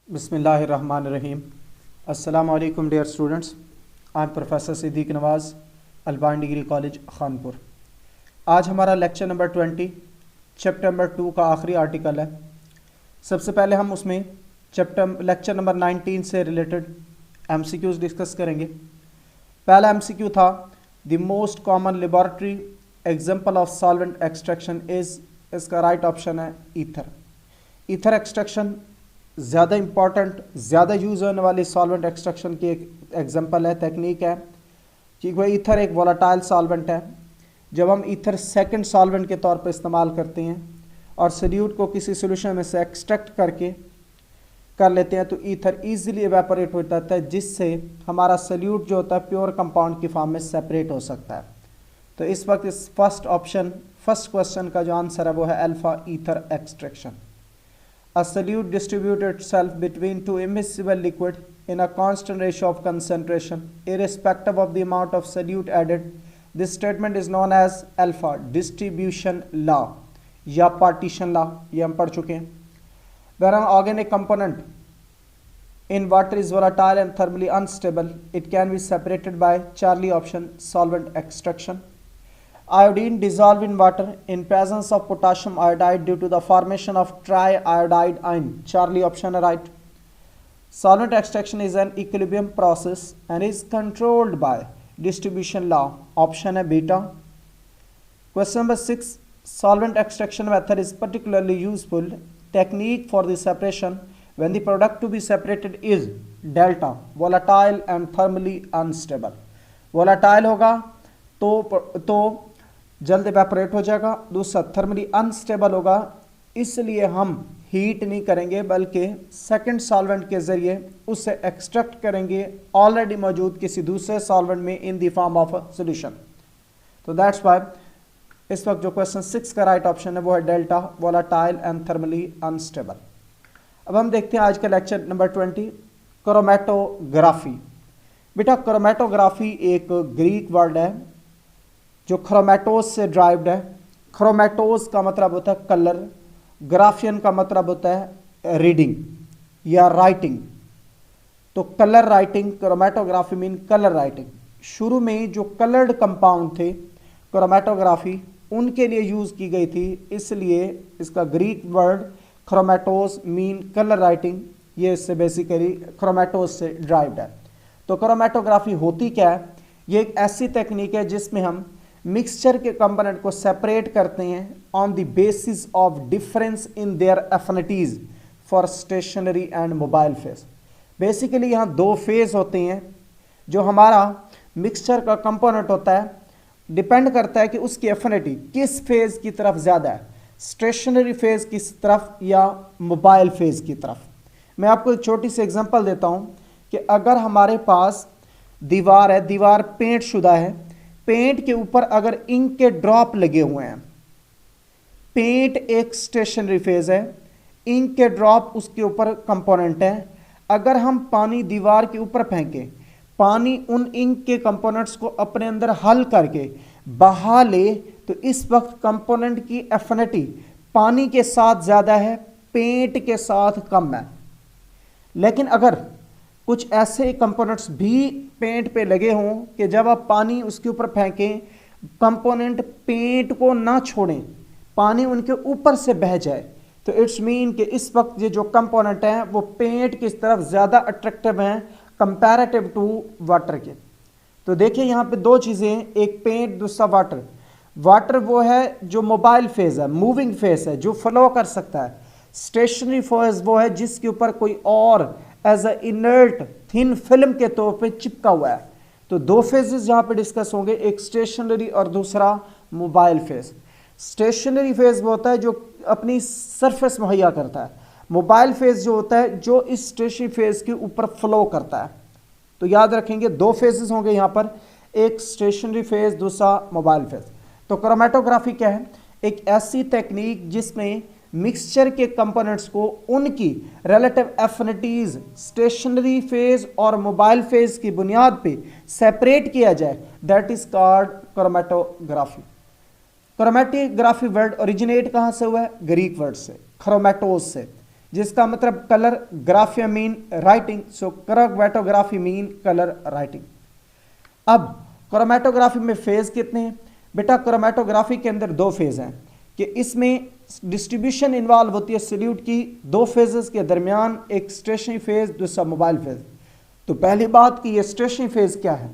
बिस्मिल्लाहिर्रहमानिर्रहीम। अस्सलामु अलैकुम dear students. I am professor Siddique Nawaz, अल्बान डिग्री कॉलेज खानपुर। आज हमारा लेक्चर नंबर 20 चैप्टर नंबर 2 का आखिरी आर्टिकल है। सबसे पहले हम उसमें लेक्चर नंबर 19 से रिलेटेड MCQs डिस्कस करेंगे। पहला MCQ था the most common laboratory example of solvent extraction is, इसका राइट ऑप्शन है ईथर। ईथर एक्सट्रैक्शन ज़्यादा इम्पॉर्टेंट, ज़्यादा यूज़ होने वाली सॉल्वेंट एक्सट्रैक्शन की एक एग्जांपल है, टेक्निक है कि वह ईथर एक वोलाटाइल सॉल्वेंट है। जब हम ईथर सेकंड सॉल्वेंट के तौर पर इस्तेमाल करते हैं और सोल्यूट को किसी सोल्यूशन में से एक्सट्रैक्ट करके कर लेते हैं तो ईथर ईजिली एवेपोरेट हो जाता है, जिससे हमारा सोल्यूट जो होता है प्योर कंपाउंड की फॉर्म में सेपरेट हो सकता है। तो इस वक्त इस फर्स्ट क्वेश्चन का जो आंसर है वो है alpha, ether extraction. A solute distributes itself between two immiscible liquid in a constant ratio of concentration, irrespective of the amount of solute added. This statement is known as alpha distribution law या partition law, ये हम पढ़ चुके हैं। Where an organic component in water is volatile and thermally unstable, it can be separated by Charlie option solvent extraction. Iodine dissolved in water in presence of potassium iodide due to the formation of triiodide ion. Charlie option right. Solvent extraction is an equilibrium process and is controlled by distribution law. Option है beta. Question number 6. Solvent extraction method is particularly useful technique for the separation when the product to be separated is delta, volatile and thermally unstable. Volatile होगा तो जल्द evaporate हो जाएगा, दूसरा thermally unstable होगा, इसलिए हम हीट नहीं करेंगे बल्कि सेकंड सॉल्वेंट के ज़रिए उससे एक्सट्रैक्ट करेंगे ऑलरेडी मौजूद किसी दूसरे सॉल्वेंट में in the form of a solution. तो दैट्स वाई इस वक्त जो क्वेश्चन 6 का राइट ऑप्शन है वो है delta, volatile and thermally unstable. अब हम देखते हैं आज का लेक्चर नंबर 20 क्रोमेटोग्राफी। बेटा क्रोमेटोग्राफी एक ग्रीक वर्ड है जो क्रोमेटोस से ड्राइव्ड है। क्रोमेटोस का मतलब होता है कलर, ग्राफियन का मतलब होता है रीडिंग या राइटिंग। तो colour writing, chromatography mean colour writing. शुरू में जो कलर्ड कंपाउंड थे क्रोमेटोग्राफी उनके लिए यूज़ की गई थी, इसलिए इसका Greek word chromatos mean colour writing, ये इससे बेसिकली क्रोमेटोस से ड्राइव्ड है। तो क्रोमेटोग्राफी होती क्या है? ये एक ऐसी टेक्निक है जिसमें हम मिक्सचर के कंपोनेंट को सेपरेट करते हैं on the basis of difference in their affinities for stationary and mobile phase. Basically यहाँ दो फेज होते हैं। जो हमारा मिक्सचर का कंपोनेंट होता है डिपेंड करता है कि उसकी एफिनिटी किस फेज की तरफ ज़्यादा है, स्टेशनरी फेज की तरफ या मोबाइल फेज की तरफ। मैं आपको एक छोटी सी एग्जांपल देता हूँ कि अगर हमारे पास दीवार है, दीवार पेंट शुदा है, पेंट के ऊपर अगर इंक के ड्रॉप लगे हुए हैं, पेंट एक स्टेशनरी फेज है, इंक के ड्रॉप उसके ऊपर कंपोनेंट है। अगर हम पानी दीवार के ऊपर फेंकें, पानी उन इंक के कंपोनेंट्स को अपने अंदर हल करके बहा ले, तो इस वक्त कंपोनेंट की एफिनिटी पानी के साथ ज़्यादा है, पेंट के साथ कम है। लेकिन अगर कुछ ऐसे कंपोनेंट्स भी पेंट पे लगे हों कि जब आप पानी उसके ऊपर फेंकें कंपोनेंट पेंट को ना छोड़ें, पानी उनके ऊपर से बह जाए, तो इट्स मीन कि इस वक्त ये जो कंपोनेंट हैं वो पेंट की तरफ ज़्यादा अट्रैक्टिव हैं कंपैरेटिव टू वाटर के। तो देखिए यहाँ पे दो चीज़ें, एक पेंट दूसरा वाटर। वाटर वो है जो मोबाइल फेज है, मूविंग फेज है, जो फ्लो कर सकता है। स्टेशनरी फेज वो है जिसके ऊपर कोई और as a inert thin film के तौर पे चिपका हुआ है। तो दो फेजेस यहाँ पे डिस्कस होंगे, एक स्टेशनरी और दूसरा मोबाइल फेज। स्टेशनरी फेज वो होता है जो अपनी सरफेस मुहैया करता है, मोबाइल फेज जो होता है जो इस स्टेशनरी फेज के ऊपर फ्लो करता है। तो याद रखेंगे दो फेजेस होंगे यहाँ पर, एक स्टेशनरी फेज दूसरा मोबाइल फेज। तो क्रोमेटोग्राफी क्या है? एक ऐसी टेक्निक जिसमें मिक्सचर के कंपोनेंट्स को उनकी रिलेटिव एफिनिटीज स्टेशनरी फेज और मोबाइल फेज की बुनियाद पे सेपरेट किया जाए, that is called chromatography. Chromatography word originate कहाँ से हुआ है? ग्रीक वर्ड से, क्रोमेटोस से। जिसका मतलब कलर ग्राफिया मीन राइटिंग, सो क्रोमैटोग्राफी मीन कलर राइटिंग। अब क्रोमैटोग्राफी में फेज कितने हैं बेटा? क्रोमैटोग्राफी के अंदर दो फेज हैं कि इसमें डिस्ट्रीब्यूशन इन्वॉल्व होती है सॉल्यूट की दो फेजेस के दरमियान, एक स्टेशनरी फेज, दूसरा मोबाइल फेज। तो पहली बात कि ये स्टेशनरी फेज क्या है?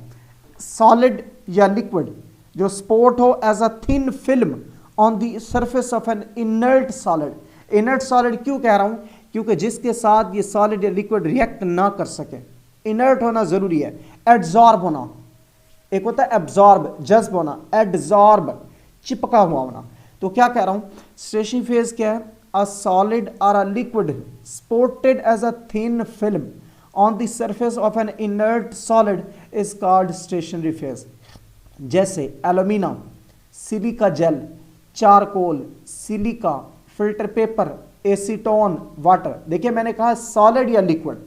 सॉलिड या लिक्विड जो स्पोर्ट हो as a thin film on the surface of an inert solid. Inert solid क्यों कह रहा हूं? क्योंकि जिसके साथ ये सॉलिड या लिक्विड रिएक्ट ना कर सके। इनर्ट होना जरूरी है। एड्जॉर्ब होना, एक होता है एब्जॉर्ब जज्ब होना, एड्जॉर्ब चिपका हुआ होना। तो क्या कह रहा हूं? स्टेशनरी फेज क्या है? अ सॉलिड और a liquid supported as a thin film on the surface of an inert solid is called stationary phase. जैसे alumina, silica gel, charcoal, silica, filter paper, acetone, water. देखिए मैंने कहा solid या liquid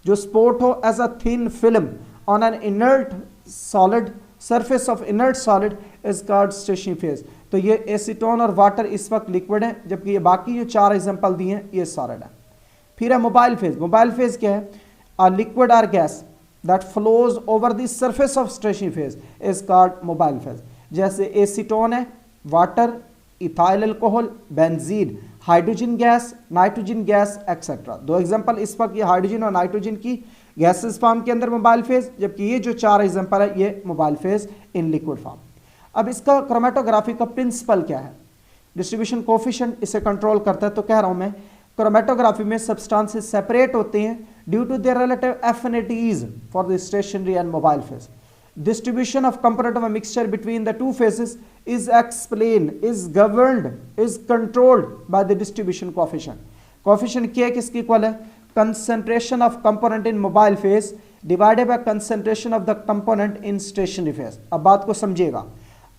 जो support हो as a thin film on an inert solid surface of inert solid is called stationary phase. तो ये acetone और वाटर इस वक्त लिक्विड है, जबकि ये बाकी जो चार एग्जांपल दिए हैं ये सॉलिड है। फिर है मोबाइल फेज। मोबाइल फेज क्या है? अ लिक्विड और gas that flows over the surface of stationary phase is called mobile phase. जैसे एसीटोन है, water, ethyl alcohol, benzene, hydrogen gas, nitrogen gas etcetera. दो एग्जांपल इस वक्त ये हाइड्रोजन और नाइट्रोजन की गैसेस फॉर्म के अंदर मोबाइल फेज, जबकि ये जो चार एग्जांपल है ये mobile phase in liquid form. अब इसका क्रोमैटोग्राफी का प्रिंसिपल क्या है? डिस्ट्रीब्यूशन कोफिशिएंट इसे कंट्रोल करता है। तो कह रहा हूं मैं क्रोमैटोग्राफी में सब्सटेंसेस सेपरेट होते हैं due to their relative affinities for the stationary and mobile phase. Distribution of component of a mixture between the two phases is explained, is governed, is controlled by the distribution coefficient. Coefficient क्या है? किसकी equal है? Concentration of component in mobile phase divided by concentration of the component in stationary phase. अब बात को समझिएगा,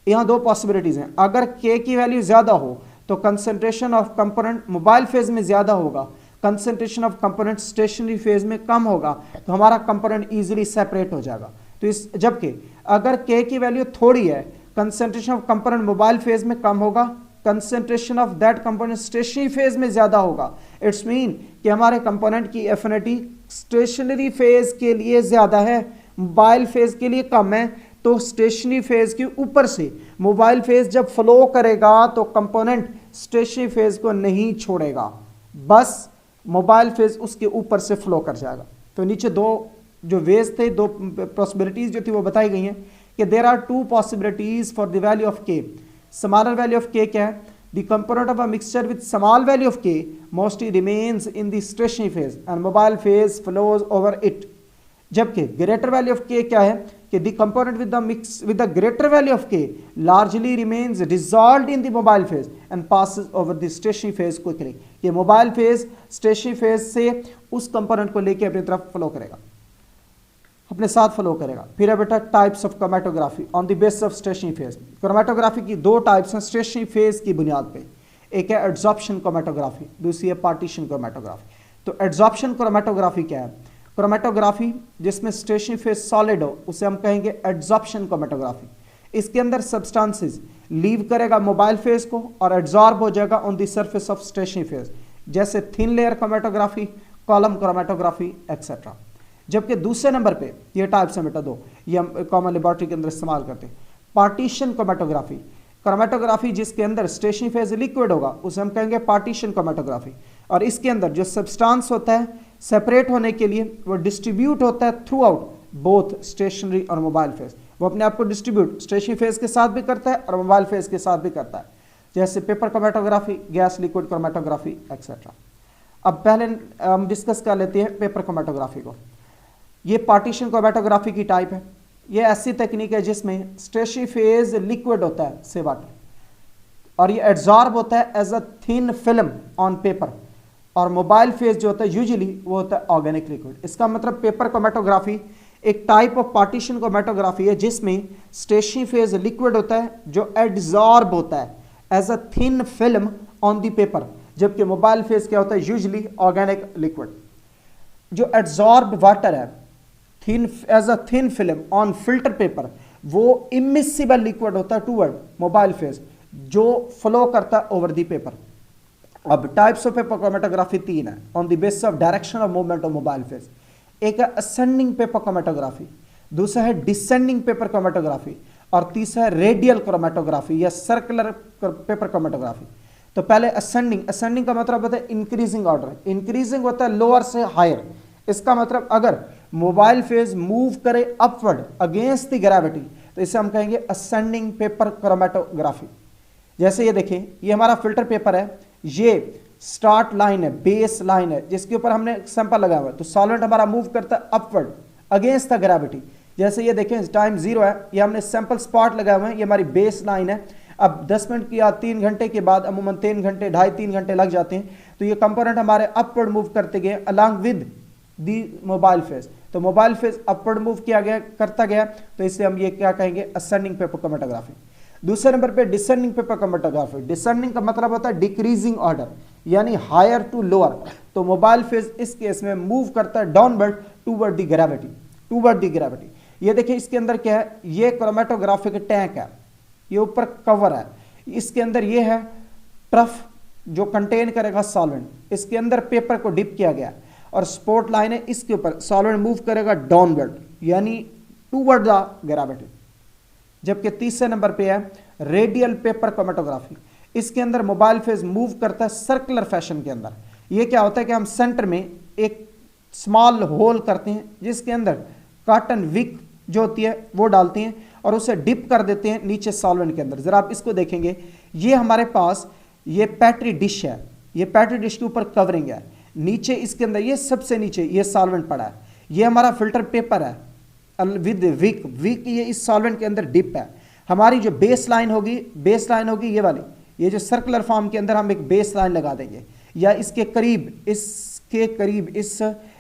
यहाँ दो पॉसिबिलिटीज हैं। अगर K की वैल्यू ज्यादा हो तो concentration of component mobile phase में ज्यादा होगा, concentration of component stationary phase में कम होगा, तो हमारा कंपोनेंट इजीली सेपरेट हो जाएगा। तो इस जबकि अगर K की वैल्यू थोड़ी है, concentration of component mobile phase में कम होगा, concentration of that component stationary phase में ज्यादा होगा। इट्स मीन कि हमारे कंपोनेंट की एफिनिटी स्टेशनरी फेज के लिए ज्यादा है, मोबाइल फेज के लिए कम है। तो स्टेशनरी फेज के ऊपर से मोबाइल फेज जब फ्लो करेगा तो कंपोनेंट स्टेशनरी फेज को नहीं छोड़ेगा, बस मोबाइल फेज उसके ऊपर से फ्लो कर जाएगा। तो नीचे दो जो वेज थे, दो पॉसिबिलिटीज जो थी वो बताई गई हैं कि there are two possibilities for the value of K. Smaller value of K क्या है? The component of a mixture with small value of K mostly remains in the stationary phase and mobile phase flows over it. जबकि greater value of K क्या है कि the component with the greater value of K largely remains dissolved in the mobile phase and passes over the stationary phase quickly. ये mobile phase stationary phase से उस component को लेकर अपनी तरफ फ्लो करेगा, अपने साथ फ्लो करेगा। फिर है बेटा types of chromatography on the basis of stationary phase. Chromatography की दो टाइप्स हैं स्टेशनरी फेज की बुनियाद पे, एक है एड्सॉर्प्शन क्रोमैटोग्राफी, दूसरी है पार्टीशन क्रोमैटोग्राफी। तो एड्सॉर्प्शन क्रोमैटोग्राफी क्या है? क्रोमैटोग्राफी जिसमें स्टेशनरी फेज सॉलिड हो उसे हम कहेंगे एड्सॉर्प्शन क्रोमैटोग्राफी। इसके अंदर सब्सटेंसेस लीव करेगा मोबाइल फेज को और एड्सॉर्ब हो जाएगा on the surface of stationary phase, जैसे thin layer chromatography, column chromatography etcetera. जबकि दूसरे नंबर पे ये टाइप्स हैं बेटा दो, ये हम कॉमन लेबोरेटरी के अंदर इस्तेमाल करते हैं। पार्टीशन क्रोमैटोग्राफी, क्रोमैटोग्राफी जिसके अंदर स्टेशनरी फेज लिक्विड होगा उसे हम कहेंगे पार्टीशन क्रोमैटोग्राफी, और इसके अंदर जो सब्सटेंस होता है सेपरेट होने के लिए वो डिस्ट्रीब्यूट होता है थ्रू आउट बोथ स्टेशनरी और मोबाइल फेज। वो अपने आप को डिस्ट्रीब्यूट स्टेशनरी फेज के साथ भी करता है और मोबाइल फेज के साथ भी करता है, जैसे paper chromatography, gas liquid chromatography etcetera. अब पहले हम डिस्कस कर लेते हैं पेपर क्रोमैटोग्राफी को। ये पार्टीशन क्रोमैटोग्राफी की टाइप है। ये ऐसी तकनीक है जिसमें स्टेशनरी फेज लिक्विड होता है से वाटर, और ये एड्सॉर्ब होता है as a thin film on paper, और मोबाइल फेज जो होता है यूजुअली वो होता है ऑर्गेनिक लिक्विड। इसका मतलब पेपर क्रोमैटोग्राफी एक टाइप ऑफ पार्टीशन क्रोमैटोग्राफी है जिसमें स्टेशनरी फेज लिक्विड होता है जो एड्सॉर्ब होता है as a thin film on the paper, जबकि मोबाइल फेज क्या होता है यूजुअली ऑर्गेनिक लिक्विड। जो एड्सॉर्ब वाटर है thin as a thin film on filter paper, वो इमिसिबल लिक्विड होता है टूवर्ड मोबाइल फेज जो फ्लो करता है ओवर द पेपर। अब टाइप्स ऑफ पेपर क्रोमेटोग्राफी तीन है on the basis of direction of movement of mobile phase. एक है असेंडिंग पेपर क्रोमेटोग्राफी, दूसरा है डिसेंडिंग पेपर क्रोमेटोग्राफी, और तीसरा है रेडियल क्रोमेटोग्राफी या सर्कुलर पेपर क्रोमेटोग्राफी। तो पहले असेंडिंग, असेंडिंग का मतलब होता है इंक्रीजिंग ऑर्डर, इंक्रीजिंग होता है लोअर से हायर। इसका मतलब अगर मोबाइल फेज मूव करे अपवर्ड अगेंस्ट द ग्रेविटी तो इसे हम कहेंगे असेंडिंग पेपर क्रोमेटोग्राफी। जैसे ये देखें, ये हमारा फिल्टर पेपर है, ये स्टार्ट लाइन है, बेस लाइन है जिसके ऊपर हमने सैंपल लगाया हुआ है, तो सॉल्वेंट हमारा मूव करता है अपवर्ड अगेंस्ट द ग्रेविटी। जैसे ये देखें टाइम 0 है, ये हमने सैंपल स्पॉट लगाए हुए हैं, ये हमारी बेस लाइन है। अब 10 मिनट की या 3 घंटे के बाद अमूमन 3 घंटे 2.5-3 घंटे लग जाते हैं, तो ये कंपोनेंट हमारे अपवर्ड मूव करते गए along with the mobile phase. तो मोबाइल फेज अपवर्ड मूव किया गया, करता गया, तो इससे हम ये क्या कहेंगे, असेंडिंग पेपर क्रोमेटोग्राफी। दूसरे नंबर पे डिसेंडिंग पेपर क्रोमेटोग्राफी। डिसेंडिंग का मतलब होता है डिक्रीजिंग ऑर्डर, यानी हायर टू लोअर। तो मोबाइल फेज इस केस में मूव करता है downward toward the gravity, toward the gravity. ये देखिए इसके अंदर क्या है, ये क्रोमेटोग्राफिक टैंक है, ये ऊपर कवर है, इसके अंदर ये है ट्रफ जो कंटेन करेगा सॉल्वेंट, इसके अंदर पेपर को डिप किया गया और स्पॉट लाइन है, इसके ऊपर सॉल्वेंट मूव करेगा डाउनवर्ड यानी टूवर्ड द ग्रेविटी। जबकि तीसरे नंबर पे है रेडियल पेपर क्रोमेटोग्राफी। इसके अंदर मोबाइल फेज मूव करता है सर्कुलर फैशन के अंदर। ये क्या होता है कि हम सेंटर में एक स्मॉल होल करते हैं जिसके अंदर कॉटन विक जो होती है वो डालते हैं और उसे डिप कर देते हैं नीचे सॉल्वेंट के अंदर। जरा आप इसको देखेंगे, ये हमारे पास ये पैट्री डिश है, ये पैट्री डिश के ऊपर कवरिंग है, नीचे इसके अंदर ये सबसे नीचे ये सॉल्वेंट पड़ा है, ये हमारा फिल्टर पेपर है विद विक, विक ये इस सॉल्वेंट के अंदर डिप है। हमारी जो बेस लाइन होगी, बेस लाइन होगी ये वाली, ये जो सर्कुलर फॉर्म के अंदर हम एक बेस लाइन लगा देंगे या इसके करीब, इसके करीब इस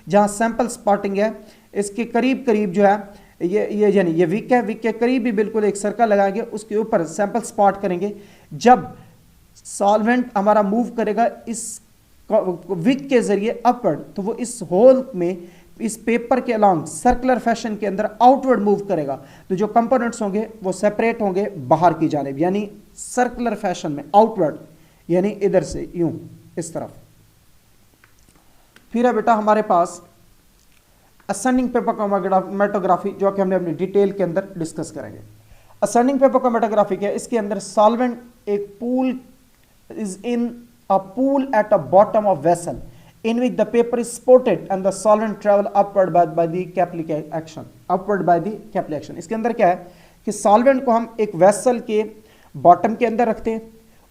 जहाँ सैंपल स्पॉटिंग है इसके करीब करीब जो है ये यानी ये विक है, विक के करीब भी बिल्कुल एक सर्कल लगाएंगे, उसके ऊपर सैंपल स्पॉट करेंगे। जब सॉल्वेंट हमारा मूव करेगा इस विक के जरिए अपवर्ड, तो वो इस होल में इस पेपर के अलॉन्ग सर्कुलर फैशन के अंदर आउटवर्ड मूव करेगा, तो जो कंपोनेंट्स होंगे वो सेपरेट होंगे बाहर की जानिब, यानी सर्कुलर फैशन में आउटवर्ड, यानी इधर से यूं इस तरफ। फिर है बेटा हमारे पास असेंडिंग पेपर क्रोमेटोग्राफी जो कि हमने अपनी डिटेल के अंदर डिस्कस करेंगे। असेंडिंग पेपर क्रोमेटोग्राफी क्या है, इसके अंदर सॉल्वेंट एक pool is in a pool at the bottom of vessel in which the paper is spotted and the solvent travel upward by the capillary action, upward by the capillary action। इसके अंदर क्या है कि solvent को हम एक vessel के bottom के अंदर रखते हैं,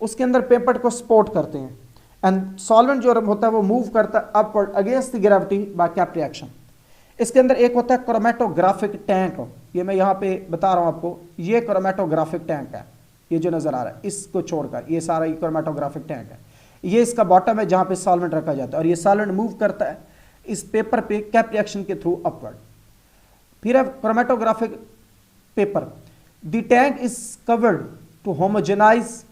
उसके अंदर पेपर को स्पोर्ट करते हैं एंड सॉल्वेंट जो होता है वो मूव करता है upward against the gravity by capillary action. इसके अंदर एक होता है क्रोमेटोग्राफिक टैंक, ये मैं यहाँ पे बता रहा हूँ आपको, ये क्रोमेटोग्राफिक टैंक है, ये जो नजर आ रहा है इसको छोड़कर ये सारा ये क्रोमेटोग्राफिक टैंक है। ये इसका बॉटम है जहां पे सॉल्वेंट रखा जाता है और ये सॉल्वेंट मूव करता है इस पेपर पे कैपिलरी एक्शन के थ्रू अपवर्ड। फिर है chromatographic paper, the tank is covered to homogenize,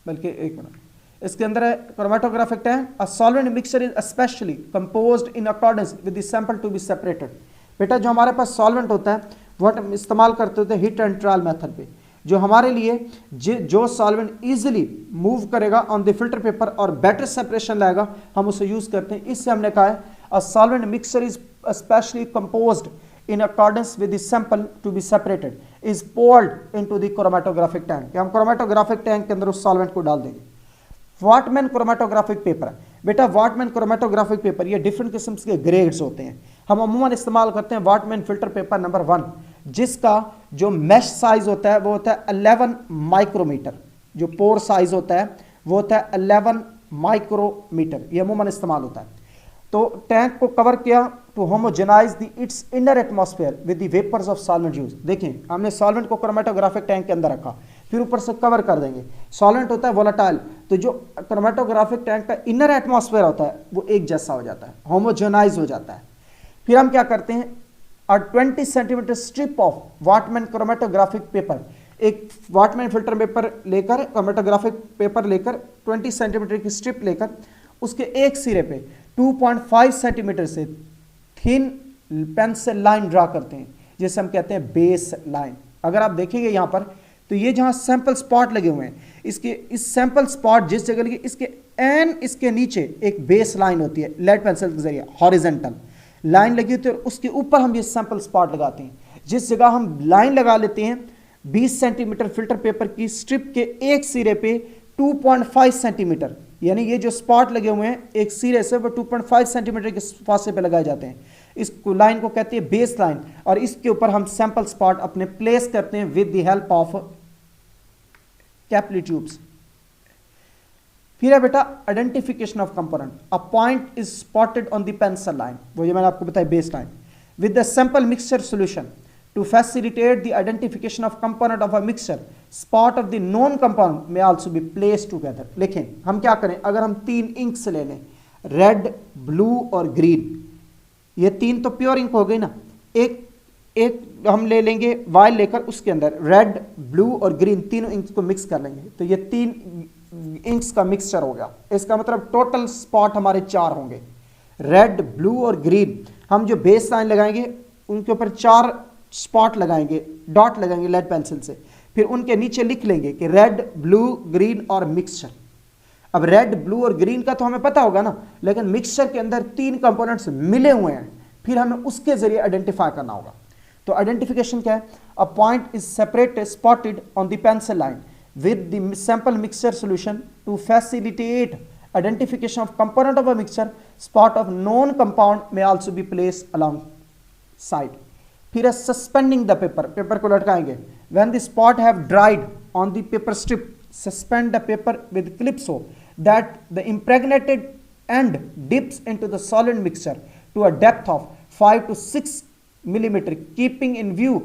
बल्कि एक मिनट, इसके अंदर है chromatographic tank, a solvent mixture is specially composed in accordance with the sample to be separated. बेटा जो हमारे पास सॉल्वेंट होता है वो हम इस्तेमाल करते होते हैं हिट एंड ट्रायल मेथड पे, जो हमारे लिए जो सॉल्वेंट इजीली मूव करेगा ऑन द फिल्टर पेपर और बेटर सेपरेशन लाएगा, हम उसे यूज करते हैं। इससे हमने कहा है a solvent mixture is specially composed in accordance with the sample to be separated is poured into the chromatographic tank. हम क्रोमेटोग्राफिक टैंक के अंदर उस सॉल्वेंट को डाल देंगे। वॉटमैन क्रोमेटोग्राफिक पेपर है बेटा, वॉटमैन क्रोमेटोग्राफिक पेपर ये डिफरेंट किस्म के ग्रेड्स होते हैं। हम अमूमन इस्तेमाल करते हैं वॉटमैन फिल्टर पेपर नंबर 1, जिसका जो मैश साइज होता है वो होता है 11 माइक्रोमीटर, जो पोर साइज होता है वो होता है 11 माइक्रोमीटर, ये अमूमन इस्तेमाल होता है। तो टैंक को कवर किया to homogenize the its inner atmosphere with the vapours of solvent use. देखें हमने सॉल्वेंट को क्रोमेटोग्राफिक टैंक के अंदर रखा, फिर ऊपर से कवर कर देंगे। सॉल्वेंट होता है वोलेटाइल, तो जो क्रोमेटोग्राफिक टैंक का इनर एटमॉस्फेयर होता है वो एक जैसा हो जाता है, होमोजेनाइज हो जाता है। फिर हम क्या करते हैं, a 20 centimetre strip of Whatman chromatographic paper, एक वॉटमैन फिल्टर पेपर लेकर, क्रोमेटोग्राफिक पेपर लेकर 20 सेंटीमीटर की स्ट्रिप लेकर उसके एक सिरे पे 2.5 सेंटीमीटर से थिन पेंसिल लाइन ड्रा करते हैं, जिसे हम कहते हैं बेस लाइन। अगर आप देखेंगे यहाँ पर तो तो ये जहाँ सैंपल स्पॉट लगे हुए हैं, इसके इस सैंपल स्पॉट जिस जगह लगे इसके एन इसके नीचे एक बेस लाइन होती है लेड पेंसिल के जरिए, हॉरिजेंटल लाइन लगी होती है और उसके ऊपर हम ये सैंपल स्पॉट लगाते हैं। जिस जगह हम लाइन लगा लेते हैं 20 सेंटीमीटर फिल्टर पेपर की स्ट्रिप के एक सिरे पे 2.5 सेंटीमीटर, यानी ये जो स्पॉट लगे हुए हैं एक सिरे से वो 2.5 सेंटीमीटर के फासले पे लगाए जाते हैं। इस लाइन को कहते हैं बेस लाइन, और इसके ऊपर हम सैंपल स्पॉट अपने प्लेस करते हैं with the help of capillary tubes. फिर है बेटा identification of component. A point is spotted on the pencil line, वो ये मैंने आपको बताया base line, with the sample mixture solution to facilitate the identification of component of a mixture, spot of the known compound may also be placed together. लेकिन हम क्या करें, अगर हम 3 इंक्स ले लें, रेड, ब्लू और ग्रीन, ये 3 तो प्योर इंक हो गई ना, एक हम ले लेंगे वाइल लेकर उसके अंदर रेड, ब्लू और ग्रीन तीनों इंक्स को मिक्स कर लेंगे, तो ये 3 इंक्स का मिक्सचर हो गया। इसका मतलब टोटल स्पॉट हमारे 4 होंगे, रेड, ब्लू और ग्रीन। हम जो बेस लाइन लगाएंगे उनके ऊपर 4 स्पॉट लगाएंगे, डॉट लगाएंगे लेड पेंसिल से, फिर उनके नीचे लिख लेंगे कि रेड, ब्लू, ग्रीन और मिक्सचर। अब रेड, ब्लू और ग्रीन का तो हमें पता होगा ना, लेकिन मिक्सचर के अंदर 3 कंपोनेंट्स मिले हुए हैं, फिर हमें उसके जरिए आइडेंटिफाई करना होगा। तो आइडेंटिफिकेशन क्या है, a point is separated spotted on the pencil line with the sample mixture solution to facilitate identification of component of a mixture, spot of known compound may also be placed alongside. फिर suspending the paper, paper को लटकाएंगे। When the spot have dried on the paper strip, suspend the paper with clip so that the impregnated end dips into the solid mixture to a depth of 5 to 6 millimeter, keeping in view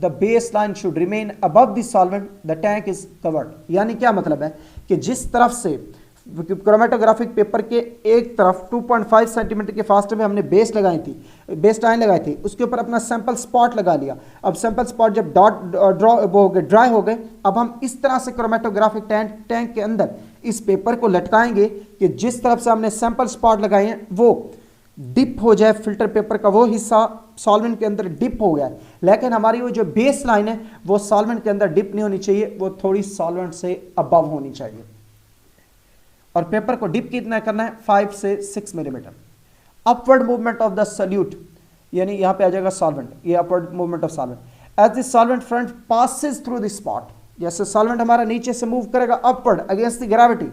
the baseline should remain above the solvent, the tank is covered। यानी क्या मतलब है कि जिस तरफ से chromatographic paper के एक तरफ 2.5 सेंटीमीटर के फासले में हमने बेस लगाई थी, बेस लाइन लगाई थी, उसके ऊपर अपना सैंपल स्पॉट लगा लिया। अब सैंपल स्पॉट जब ड्राई हो गए, अब हम इस तरह से क्रोमेटोग्राफिक टैंक के अंदर इस पेपर को लटकाएंगे कि जिस तरफ से हमने सैंपल स्पॉट लगाए हैं वो डिप हो जाए, फिल्टर पेपर का वो हिस्सा सॉल्वेंट के अंदर डिप हो गया है, लेकिन हमारी वो जो बेस लाइन है वो सॉल्वेंट के अंदर डिप नहीं होनी चाहिए, वो थोड़ी सॉल्वेंट से अबव होनी चाहिए। और पेपर को डिप कितना करना है, 5 से 6 मिलीमीटर। Upward movement of the solute, यानी यहां पे आ जाएगा सॉल्वेंट, ये upward movement of solvent as the solvent front passes through the spot. जैसे सॉल्वेंट हमारा नीचे से मूव करेगा upward against the gravity,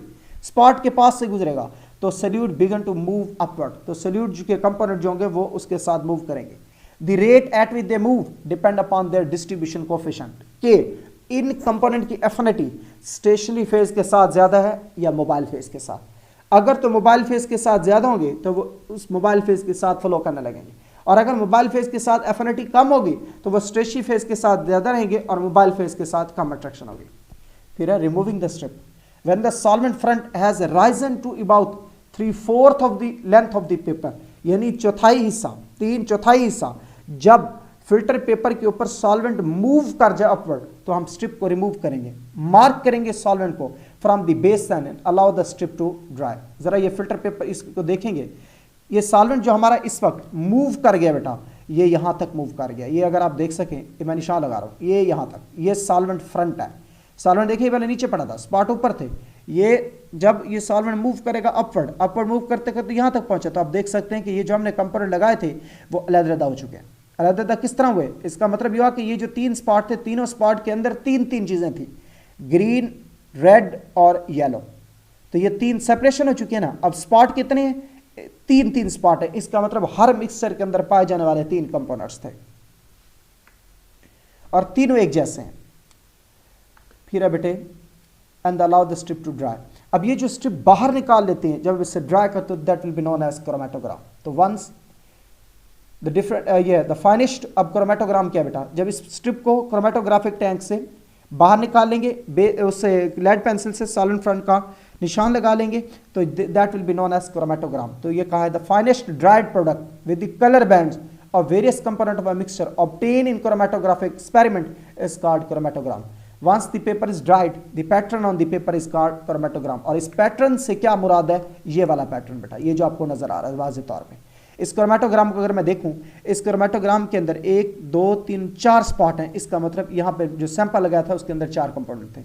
spot के पास से गुजरेगा, तो solute began to move upward, तो सॉल्यूट के कंपोनेंट जो होंगे वो उसके साथ मूव करेंगे। The rate at which they move depend upon their distribution coefficient, के इन कंपोनेंट की एफिनिटी स्टेशनरी फेज के साथ ज्यादा है या मोबाइल फेज के साथ। अगर तो मोबाइल फेज के साथ ज्यादा होंगे तो वो उस मोबाइल फेज के साथ फ्लो करने लगेंगे, और अगर मोबाइल फेज के साथ एफिनिटी कम होगी तो वो स्टेशनरी फेज के साथ ज्यादा रहेंगे और मोबाइल फेज के साथ कम अट्रैक्शन होगी। फिर है removing the strip. When the solvent front has risen to about 3/4 of the length of the paper, यानी चौथाई हिस्सा, 3/4 हिस्सा जब फिल्टर पेपर के ऊपर सॉल्वेंट मूव कर जाए अपवर्ड, तो हम स्ट्रिप को रिमूव करेंगे, मार्क करेंगे सॉल्वेंट को from the base line and allow the strip to dry. जरा ये फिल्टर पेपर इसको देखेंगे, ये सॉल्वेंट जो हमारा इस वक्त मूव कर गया बेटा, ये यहां तक मूव कर गया, ये अगर आप देख सकें, ये मैं निशान लगा रहा हूं, ये यहां तक, ये सॉल्वेंट फ्रंट है। सॉल्वेंट देखिए पहले नीचे पड़ा था, स्पॉट ऊपर थे, ये जब ये सॉल्वेंट मूव करेगा अपवर्ड मूव करते करते यहां तक पहुंचे, तो आप देख सकते हैं कि ये जो हमने कंपोनेंट लगाए थे वो अलग-अलग हो चुके हैं। अलग-अलग किस तरह हुए, इसका मतलब यह हुआ कि ये जो 3 स्पॉट थे, तीनों स्पॉट के अंदर 3 चीजें थी, ग्रीन, रेड और येलो, तो ये 3 सेपरेशन हो चुके हैं ना। अब स्पॉट कितने हैं, 3 स्पॉट है, इसका मतलब हर मिक्सचर के अंदर पाए जाने वाले 3 कंपोनेंट्स थे और तीनों एक जैसे हैं। फिर है बेटे and allow the strip to dry. अब ये जो स्ट्रिप बाहर निकाल लेते हैं जब इसे ड्राई करते हो, that will be known as chromatogram. तो वंस द डिफरेंट ये द फाइनिश्ड, अब क्रोमेटोग्राम क्या बेटा, जब इस स्ट्रिप को क्रोमेटोग्राफिक टैंक से बाहर निकाल लेंगे, उससे लेड पेंसिल से सॉल्वेंट फ्रंट का निशान लगा लेंगे, तो that will be known as chromatogram. तो ये कहा है the finest dried product with the colour bands of various component of a mixture obtain in chromatographic experiment is called chromatogram. Once the paper is dried the pattern on the paper is called chromatogram. और इस pattern से क्या मुराद है, ये वाला pattern बेटा, ये जो आपको नजर आ रहा है वाज़ेह तौर पे, इस क्रोमेटोग्राम को अगर मैं देखूं, इस क्रोमेटोग्राम के अंदर 1 2 3 4 स्पॉट हैं। इसका मतलब यहाँ पे जो सैंपल लगाया था उसके अंदर 4 कंपोनेंट थे।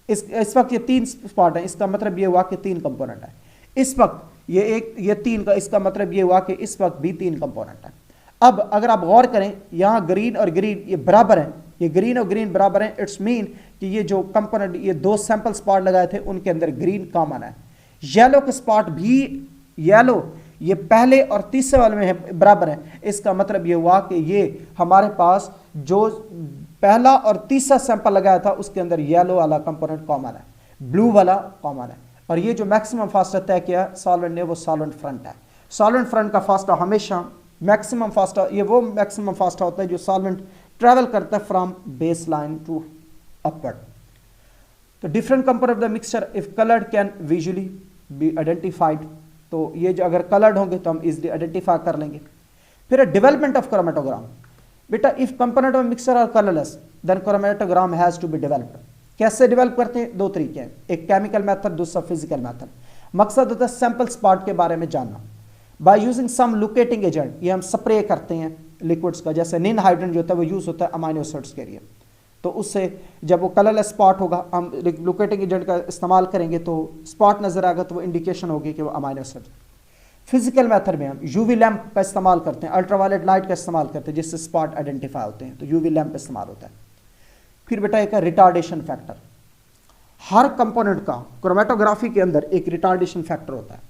इस वक्त ये 3 स्पॉट हैं, इसका मतलब ये हुआ कि 3 कंपोनेंट है। इस वक्त ये 3 का, इसका मतलब ये हुआ कि इस वक्त भी 3 कंपोनेंट है। अब अगर आप गौर करें, यहाँ ग्रीन और ग्रीन ये बराबर हैं, ये ग्रीन और ग्रीन बराबर हैं। इट्स मीन कि ये जो कंपोनेंट, ये 2 सैंपल स्पॉट लगाए थे उनके अंदर ग्रीन कॉमन है। येलो के स्पॉट भी, येलो ये पहले और तीसरे वाले में है, बराबर है। इसका मतलब ये हुआ कि ये हमारे पास जो पहला और तीसरा सैंपल लगाया था उसके अंदर येलो वाला कंपोनेंट कॉमन है, ब्लू वाला कॉमन है। और ये जो मैक्सिमम फासला तय किया सॉल्वेंट ने वो सॉल्वेंट फ्रंट है। सॉल्वेंट फ्रंट का फासला हमेशा मैक्सिमम फासला, ये वो मैक्सिमम फासला होता है जो सॉल्वेंट ट्रेवल करता है from base line to upward. तो different component of the mixture if coloured can visually be identified. तो ये जो अगर कलर्ड होंगे तो हम इजिली आइडेंटिफाई कर लेंगे। फिर डेवलपमेंट ऑफ क्रोमेटोग्राम। बेटा if component of mixture are colourless then chromatogram has to be developed. कैसे डेवलप करते हैं? 2 तरीके हैं, एक केमिकल मेथड, दूसरा फिजिकल मेथड। मकसद होता है सैंपल स्पॉट के बारे में जानना। By using some locating agent, ये हम स्प्रे करते हैं लिक्विड्स का, जैसे निन हाइड्रोजन जो होता है वो यूज होता है अमाइनो एसिड्स के लिए। तो उससे जब वो कलरलेस स्पॉट होगा, हम लुकेटिंग एजेंट का इस्तेमाल करेंगे तो स्पॉट नजर आएगा, तो वो इंडिकेशन होगी कि वो अमाइनो एसिड। फिजिकल मेथड में हम यूवी लैंप का इस्तेमाल करते हैं, अल्ट्रावायलेट लाइट का इस्तेमाल करते हैं जिससे स्पॉट आइडेंटिफाई होते हैं, तो यूवी लैंप इस्तेमाल होता है। फिर बेटा एक रिटार्डेशन फैक्टर। हर कंपोनेंट का क्रोमेटोग्राफी के अंदर एक रिटार्डेशन फैक्टर होता है।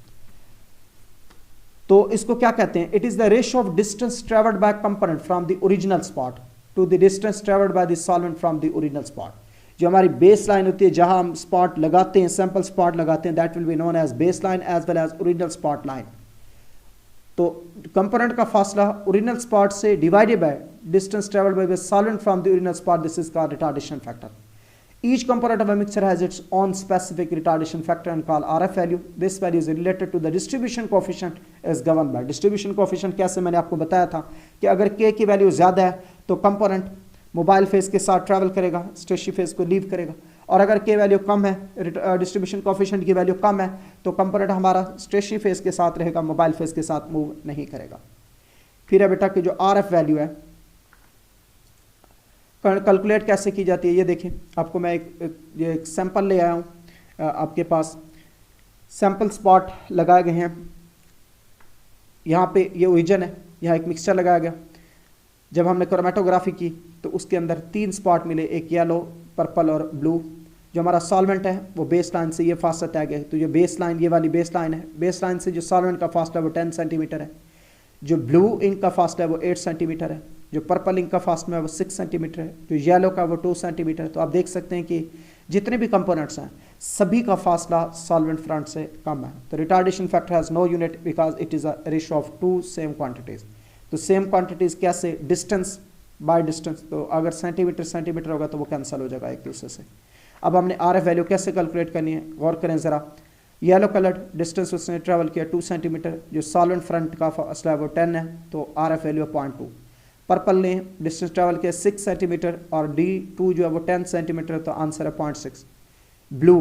तो इसको क्या कहते हैं? It is the ratio of distance travelled by component from the original spot to the distance travelled by the solvent from the original spot. जो हमारी बेस लाइन होती है, जहां हम स्पॉट लगाते हैं, सैंपल स्पॉट लगाते हैं, that will be known as base line as well as original spot line. तो कंपोनेंट का फासला ओरिजिनल स्पॉट से divided by distance travelled by the solvent from the original spot, this is called retardation factor. Each component of a mixture has its own specific retardation factor and called RF value. This value is related to the distribution coefficient is governed by. Distribution coefficient कैसे, मैंने आपको बताया था कि अगर K की value ज़्यादा है तो कंपोनेंट मोबाइल फेज के साथ ट्रैवल करेगा, स्टेशनरी फेज को लीव करेगा, और अगर K वैल्यू कम है, डिस्ट्रीब्यूशन कोफिशिएंट की वैल्यू कम है, तो कंपोनेंट हमारा स्टेशनरी फेज के साथ रहेगा, मोबाइल फेज के साथ मूव नहीं करेगा। फिर है बेटा कि जो RF वैल्यू है कैलकुलेट कैसे की जाती है, ये देखें। आपको मैं एक सैंपल ले आया हूँ, आपके पास सैंपल स्पॉट लगाए गए हैं। यहाँ पे ये ओरिजिन है, यहाँ एक मिक्सचर लगाया गया। जब हमने क्रोमेटोग्राफी की तो उसके अंदर 3 स्पॉट मिले, एक येलो, पर्पल और ब्लू। जो हमारा सॉल्वेंट है वो बेस लाइन से ये फासला तय गया, तो जो बेस लाइन, ये वाली बेस लाइन है, बेस लाइन से जो सॉल्वेंट का फासला है वो 10 सेंटीमीटर है। जो ब्लू इंक का फासला है वो 8 सेंटीमीटर है। जो पर्पल इंक का फासला है वो 6 सेंटीमीटर है। जो येलो का वो 2 सेंटीमीटर है। तो आप देख सकते हैं कि जितने भी कंपोनेंट्स हैं सभी का फासला सॉल्वेंट फ्रंट से कम है। तो retardation factor has no unit because it is a ratio of 2 same quantities. तो सेम क्वांटिटीज़ कैसे? Distance by distance. तो अगर सेंटीमीटर सेंटीमीटर होगा तो वो कैंसिल हो जाएगा एक दूसरे से। अब हमने RF वैल्यू कैसे कैलकुलेट करनी है, गौर करें ज़रा। येलो कलर्ड डिस्टेंस उसने ट्रैवल किया 2 सेंटीमीटर, जो सॉल्वेंट फ्रंट का फासला है वो 10 है, तो RF वैल्यू 0.2। पर्पल ने डिस्टेंस ट्रैवल किया 6 सेंटीमीटर और D2 जो है वो 10 सेंटीमीटर, तो आंसर है 0.6। Blue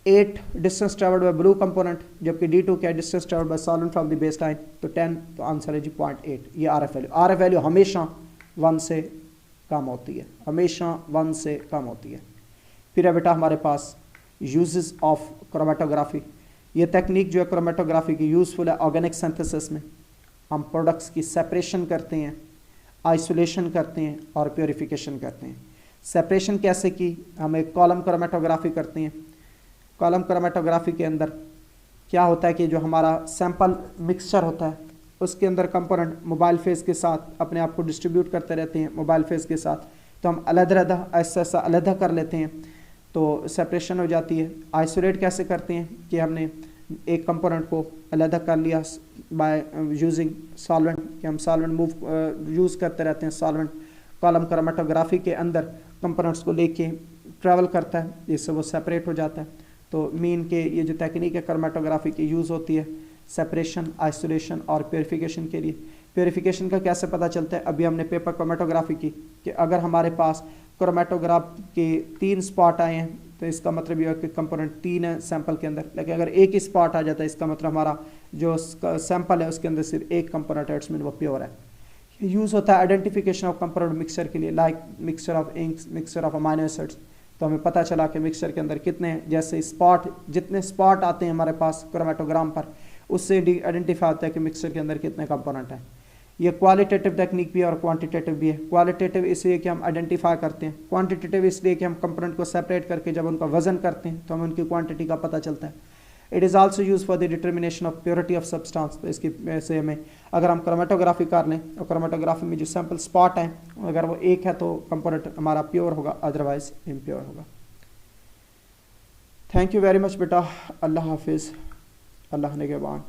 8 distance travelled bye blue component, जबकि D2 क्या distance travelled bye solvent from the base line, तो 10, तो आंसर है जी 0.8। ये RF वैल्यू। RF वैल्यू हमेशा 1 से कम होती है, हमेशा 1 से कम होती है। फिर है बेटा हमारे पास यूजेस ऑफ क्रोमेटोग्राफी। ये टेक्निक जो है क्रोमेटोग्राफी की यूज़फुल है ऑर्गेनिक सिंथेसिस में। हम प्रोडक्ट्स की सेपरेशन करते हैं, आइसोलेशन करते हैं और प्योरीफिकेशन करते हैं। सेपरेशन कैसे की? हम एक कॉलम क्रोमेटोग्राफी करते हैं। कॉलम क्रोमेटोग्राफी के अंदर क्या होता है कि जो हमारा सैंपल मिक्सचर होता है उसके अंदर कंपोनेंट मोबाइल फेज के साथ अपने आप को डिस्ट्रीब्यूट करते रहते हैं मोबाइल फेज के साथ, तो हम अलग-अलग ऐसा अलग कर लेते हैं, तो सेपरेशन हो जाती है। आइसोलेट कैसे करते हैं कि हमने एक कंपोनेंट को अलग कर लिया बाय यूजिंग सॉल्वेंट, कि हम सॉल्वेंट मूव यूज़ करते रहते हैं। सॉल्वेंट कॉलम क्रोमेटोग्राफी के अंदर कंपोनेंट्स को लेके ट्रैवल करता है, जिससे वो सेपरेट हो जाता है। तो मीन के ये जो टेक्निक है क्रोमेटोग्राफी की यूज़ होती है सेपरेशन, आइसोलेशन और प्योरीफिकेशन के लिए। प्योरीफिकेशन का कैसे पता चलता है? अभी हमने पेपर क्रोमेटोग्राफी की कि अगर हमारे पास क्रोमेटोग्राफ के 3 स्पॉट आए हैं तो इसका मतलब ये है कि कंपोनेंट 3 है सैंपल के अंदर, लेकिन अगर एक ही स्पॉट आ जाता है इसका मतलब हमारा जो सैंपल है उसके अंदर सिर्फ एक कंपोनेंट है, इट्स मीन वो प्योर है। यूज़ होता है आइडेंटिफिकेशन ऑफ कंपोनेंट मिक्सचर के लिए, like mixture of inks, mixture of amino acids. तो हमें पता चला कि मिक्सचर के अंदर कितने जैसे स्पॉट, जितने स्पॉट आते हैं हमारे पास क्रोमेटोग्राम पर, उससे आइडेंटिफाई होता है कि मिक्सचर के अंदर कितने कंपोनेंट हैं। ये क्वालिटेटिव टेक्निक भी है और क्वांटिटेटिव भी है। क्वालिटेटिव इसलिए कि हम आइडेंटिफाई करते हैं, क्वांटिटेटिव इसलिए कि हम कंपोनेंट को सेपरेट करके जब उनका वजन करते हैं तो हमें उनकी क्वांटिटी का पता चलता है। It is also use for the determination of purity of substance. तो इसकी से हमें अगर हम क्रोमेटोग्राफी कर लें और क्रोमेटोग्राफी में जो सैंपल स्पॉट हैं अगर वो एक है तो कंपोनेंट हमारा प्योर होगा, अदरवाइज इम्प्योर होगा। थैंक यू वेरी मच बेटा, अल्लाह हाफिज़, अल्लाह निगहबान।